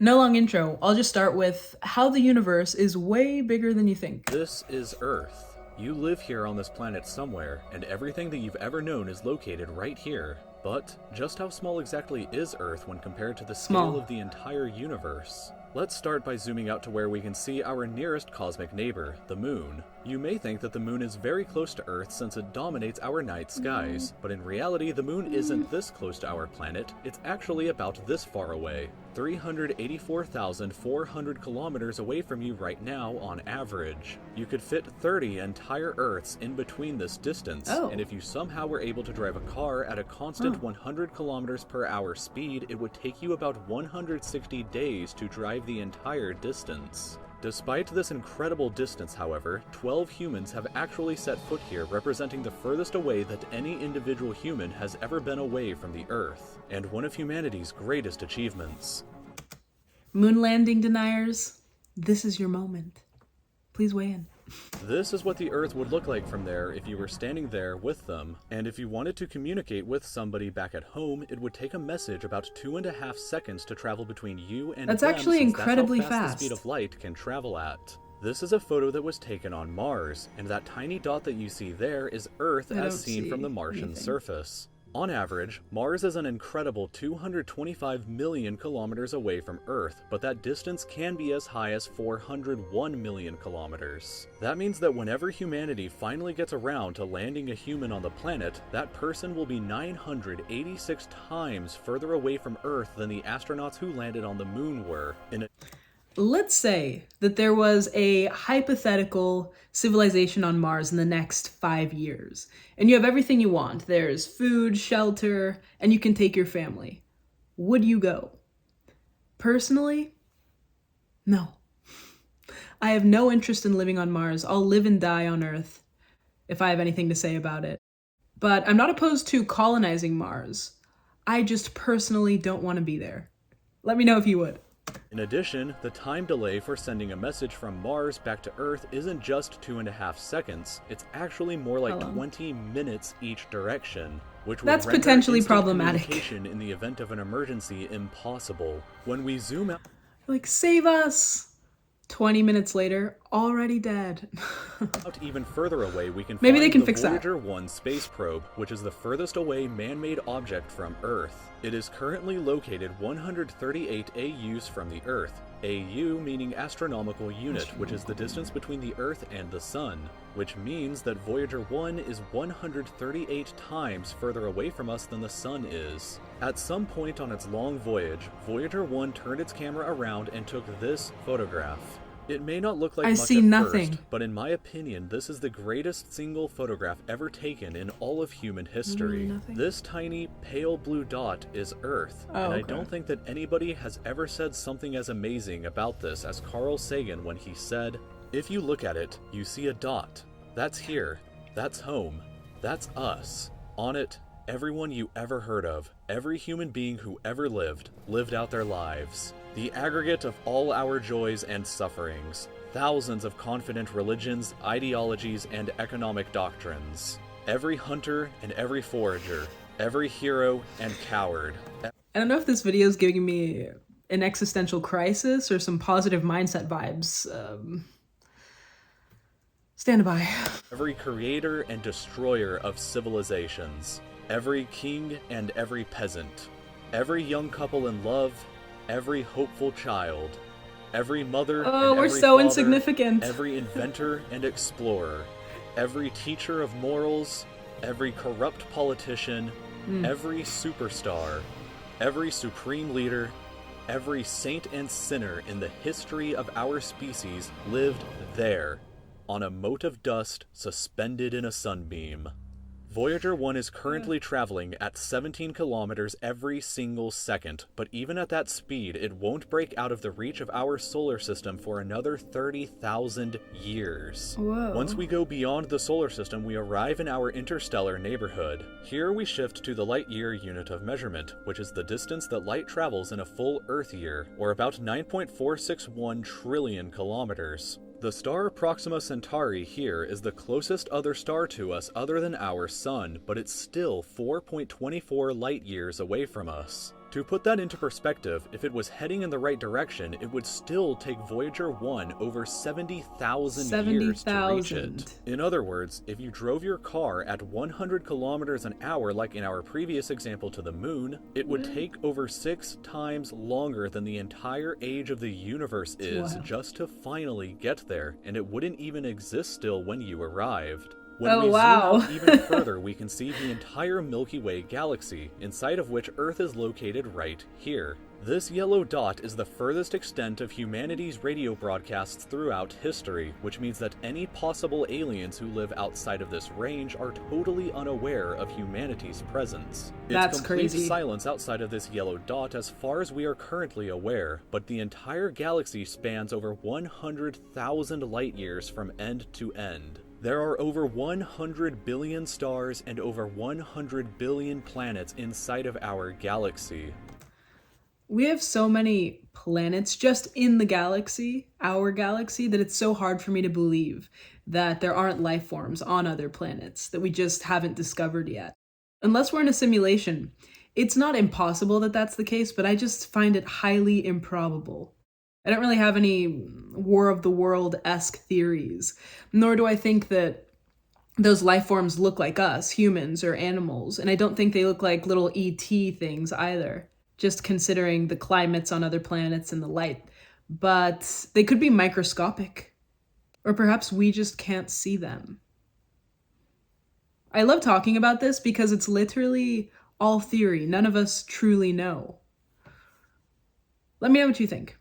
No long intro. I'll just start with how the universe is way bigger than you think. This is Earth. You live here on this planet somewhere, and everything that you've ever known is located right here. But just how small exactly is Earth when compared to the scale of the entire universe? Let's start by zooming out to where we can see our nearest cosmic neighbor, the Moon. You may think that the Moon is very close to Earth since it dominates our night skies, but in reality the Moon isn't this close to our planet, it's actually about this far away. 384,400 kilometers away from you right now on average. You could fit 30 entire Earths in between this distance, and if you somehow were able to drive a car at a constant 100 kilometers per hour speed, it would take you about 160 days to drive the entire distance. Despite this incredible distance, however, 12 humans have actually set foot here, representing the furthest away that any individual human has ever been away from the Earth, and one of humanity's greatest achievements. Moon landing deniers, this is your moment. Please weigh in. This is what the Earth would look like from there if you were standing there with them, and if you wanted to communicate with somebody back at home, it would take a message about 2.5 seconds to travel between you and That's them, actually since incredibly that's how fast fast. the speed of light can travel at. This is a photo that was taken on Mars, and that tiny dot that you see there is Earth as seen from the Martian surface. On average, Mars is an incredible 225 million kilometers away from Earth, but that distance can be as high as 401 million kilometers. That means that whenever humanity finally gets around to landing a human on the planet, that person will be 986 times further away from Earth than the astronauts who landed on the Moon were. Let's say that there was a hypothetical civilization on Mars in the next 5 years, and you have everything you want. There's food, shelter, and you can take your family. Would you go? Personally, no. I have no interest in living on Mars. I'll live and die on Earth if I have anything to say about it. But I'm not opposed to colonizing Mars. I just personally don't want to be there. Let me know if you would. In addition, the time delay for sending a message from Mars back to Earth isn't just 2.5 seconds, it's actually more like 20 minutes each direction, which would That's render potentially instant problematic. communication in the event of an emergency impossible. When we zoom out, Like, save us! 20 minutes later, already dead. even further away, we can Maybe find they can the fix that. Voyager 1 space probe, which is the furthest away man-made object from Earth. It is currently located 138 AUs from the Earth, AU meaning astronomical unit, which is the distance between the Earth and the Sun, which means that Voyager 1 is 138 times further away from us than the Sun is. At some point on its long voyage, Voyager 1 turned its camera around and took this photograph. It may not look like I much see at nothing. first, but in my opinion, this is the greatest single photograph ever taken in all of human history. This tiny, pale blue dot is Earth, and I don't think that anybody has ever said something as amazing about this as Carl Sagan when he said, "If you look at it, you see a dot. That's here. That's home. That's us. On it, everyone you ever heard of, every human being who ever lived out their lives. The aggregate of all our joys and sufferings, thousands of confident religions, ideologies, and economic doctrines. Every hunter and every forager, every hero and coward." I don't know if this video is giving me an existential crisis or some positive mindset vibes. Stand by. Every creator and destroyer of civilizations, every king and every peasant, every young couple in love, every hopeful child, every mother and we're every so father, insignificant. every inventor and explorer, every teacher of morals, every corrupt politician, every superstar, every supreme leader, every saint and sinner in the history of our species lived there, on a mote of dust suspended in a sunbeam. Voyager 1 is currently traveling at 17 kilometers every single second, but even at that speed, it won't break out of the reach of our solar system for another 30,000 years. Whoa. Once we go beyond the solar system, we arrive in our interstellar neighborhood. Here we shift to the light year unit of measurement, which is the distance that light travels in a full Earth year, or about 9.461 trillion kilometers. The star Proxima Centauri here is the closest other star to us other than our Sun, but it's still 4.24 light years away from us. To put that into perspective, if it was heading in the right direction, it would still take Voyager 1 over 70,000 years to reach it. In other words, if you drove your car at 100 kilometers an hour like in our previous example to the moon, it would take over 6 times longer than the entire age of the universe is just to finally get there, and it wouldn't even exist still when you arrived. When we zoom out even further, we can see the entire Milky Way galaxy, inside of which Earth is located right here. This yellow dot is the furthest extent of humanity's radio broadcasts throughout history, which means that any possible aliens who live outside of this range are totally unaware of humanity's presence. That's it's complete crazy. silence outside of this yellow dot as far as we are currently aware, but the entire galaxy spans over 100,000 light years from end to end. There are over 100 billion stars and over 100 billion planets inside of our galaxy. We have so many planets just in the galaxy, our galaxy, that it's so hard for me to believe that there aren't life forms on other planets that we just haven't discovered yet. Unless we're in a simulation, it's not impossible that that's the case, but I just find it highly improbable. I don't really have any War of the World-esque theories, nor do I think that those life forms look like us, humans or animals, and I don't think they look like little ET things either, just considering the climates on other planets and the light. But they could be microscopic, or perhaps we just can't see them. I love talking about this because it's literally all theory. None of us truly know. Let me know what you think.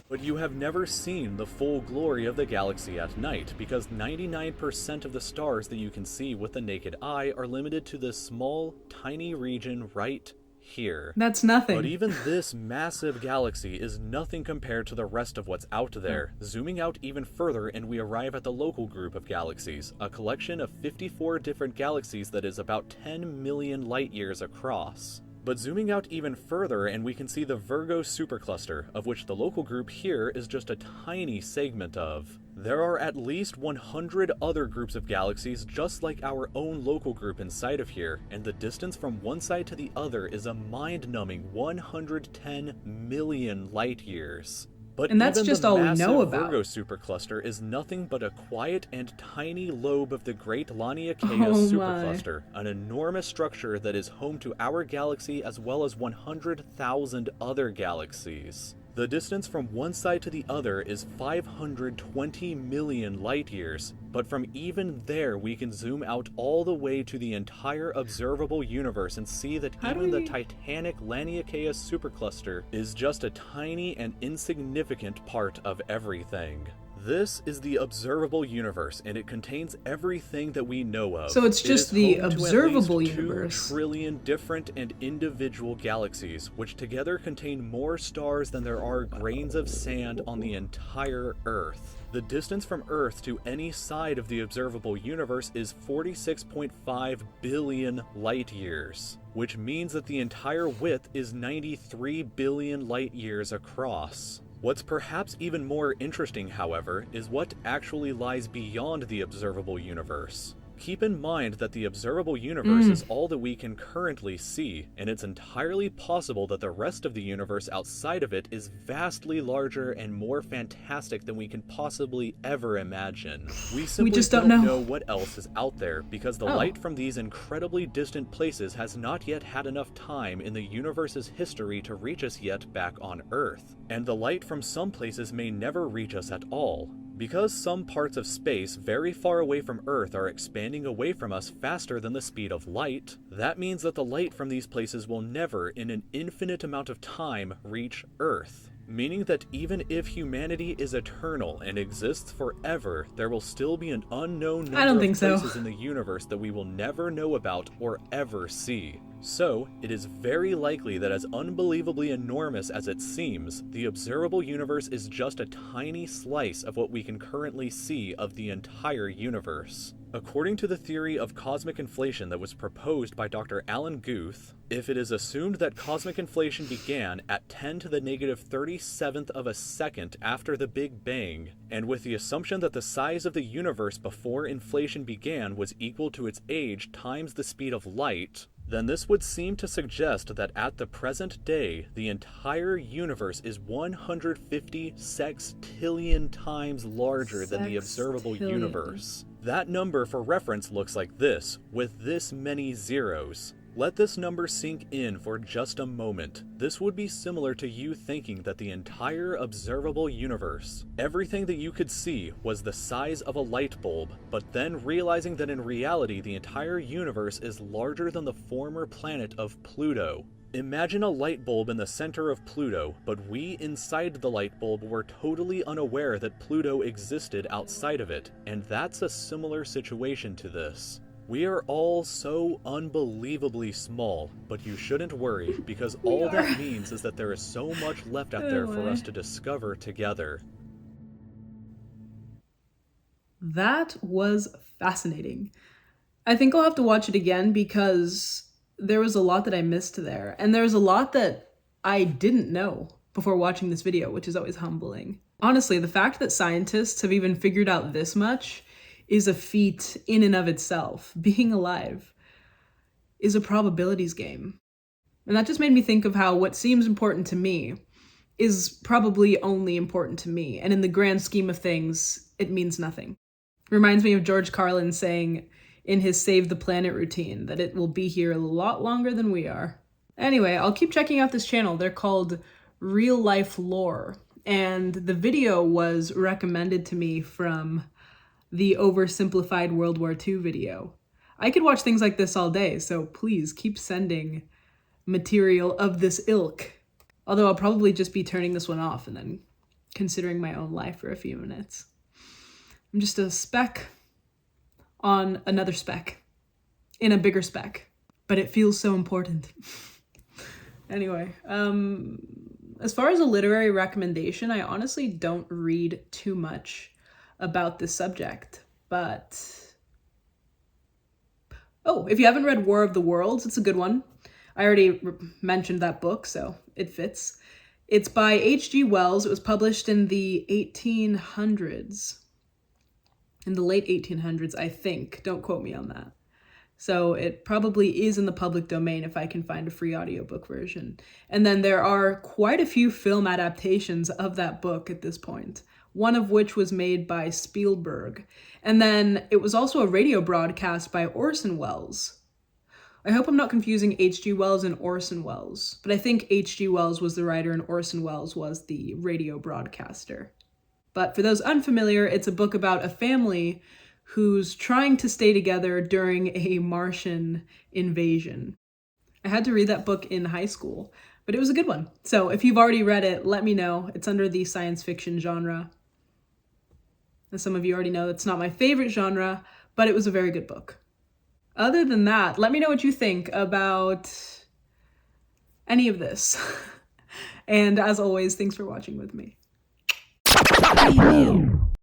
But you have never seen the full glory of the galaxy at night, because 99% of the stars that you can see with the naked eye are limited to this small, tiny region right here. That's nothing. But even this massive galaxy is nothing compared to the rest of what's out there. Zooming out even further and we arrive at the local group of galaxies, a collection of 54 different galaxies that is about 10 million light years across. But zooming out even further and we can see the Virgo supercluster, of which the local group here is just a tiny segment of. There are at least 100 other groups of galaxies just like our own local group inside of here, and the distance from one side to the other is a mind-numbing 110 million light years. But and that's even just the all we massive know about. Virgo supercluster is nothing but a quiet and tiny lobe of the Great Laniakea supercluster, an enormous structure that is home to our galaxy as well as 100,000 other galaxies. The distance from one side to the other is 520 million light years, but from even there we can zoom out all the way to the entire observable universe and see that even the titanic Laniakea supercluster is just a tiny and insignificant part of everything. This is the observable universe, and it contains everything that we know of. So it's just the observable universe. 2 trillion different and individual galaxies, which together contain more stars than there are grains of sand on the entire Earth. The distance from Earth to any side of the observable universe is 46.5 billion light years, which means that the entire width is 93 billion light years across. What's perhaps even more interesting, however, is what actually lies beyond the observable universe. Keep in mind that the observable universe is all that we can currently see, and it's entirely possible that the rest of the universe outside of it is vastly larger and more fantastic than we can possibly ever imagine. We simply just don't don't know what else is out there, because the light from these incredibly distant places has not yet had enough time in the universe's history to reach us yet back on Earth. And the light from some places may never reach us at all. Because some parts of space very far away from Earth are expanding away from us faster than the speed of light, that means that the light from these places will never, in an infinite amount of time, reach Earth. Meaning that even if humanity is eternal and exists forever, there will still be an unknown number of places in the universe that we will never know about or ever see. So, it is very likely that as unbelievably enormous as it seems, the observable universe is just a tiny slice of what we can currently see of the entire universe. According to the theory of cosmic inflation that was proposed by Dr. Alan Guth, if it is assumed that cosmic inflation began at 10 to the negative 37th of a second after the Big Bang, and with the assumption that the size of the universe before inflation began was equal to its age times the speed of light, then this would seem to suggest that at the present day, the entire universe is 150 sextillion times larger than the observable universe. That number for reference looks like this, with this many zeros. Let this number sink in for just a moment. This would be similar to you thinking that the entire observable universe, everything that you could see, was the size of a light bulb, but then realizing that in reality the entire universe is larger than the former planet of Pluto. Imagine a light bulb in the center of Pluto, but we inside the light bulb were totally unaware that Pluto existed outside of it, and that's a similar situation to this. We are all so unbelievably small, but you shouldn't worry, because all that means is that there is so much left out there for us to discover together. That was fascinating. I think I'll have to watch it again because there was a lot that I missed there, and there's a lot that I didn't know before watching this video, which is always humbling. Honestly, the fact that scientists have even figured out this much is a feat in and of itself. Being alive is a probabilities game. And that just made me think of how what seems important to me is probably only important to me. And in the grand scheme of things, it means nothing. Reminds me of George Carlin saying in his Save the Planet routine that it will be here a lot longer than we are. Anyway, I'll keep checking out this channel. They're called Real Life Lore. And the video was recommended to me from the oversimplified World War II video. I could watch things like this all day, so please keep sending material of this ilk. Although I'll probably just be turning this one off and then considering my own life for a few minutes. I'm just a speck on another speck in a bigger speck, but it feels so important. Anyway, as far as a literary recommendation, I honestly don't read too much about this subject, but if you haven't read War of the Worlds, it's a good one. I already mentioned that book, so it fits. It's by H.G. Wells. It was published in the 1800s, in the late 1800s, I think. Don't quote me on that. So it probably is in the public domain if I can find a free audiobook version. And then there are quite a few film adaptations of that book at this point, one of which was made by Spielberg. And then it was also a radio broadcast by Orson Welles. I hope I'm not confusing H.G. Wells and Orson Welles, but I think H.G. Wells was the writer and Orson Welles was the radio broadcaster. But for those unfamiliar, it's a book about a family who's trying to stay together during a Martian invasion. I had to read that book in high school, but it was a good one. So if you've already read it, let me know. It's under the science fiction genre. As some of you already know, it's not my favorite genre, but it was a very good book. Other than that, let me know what you think about any of this. And as always, thanks for watching with me.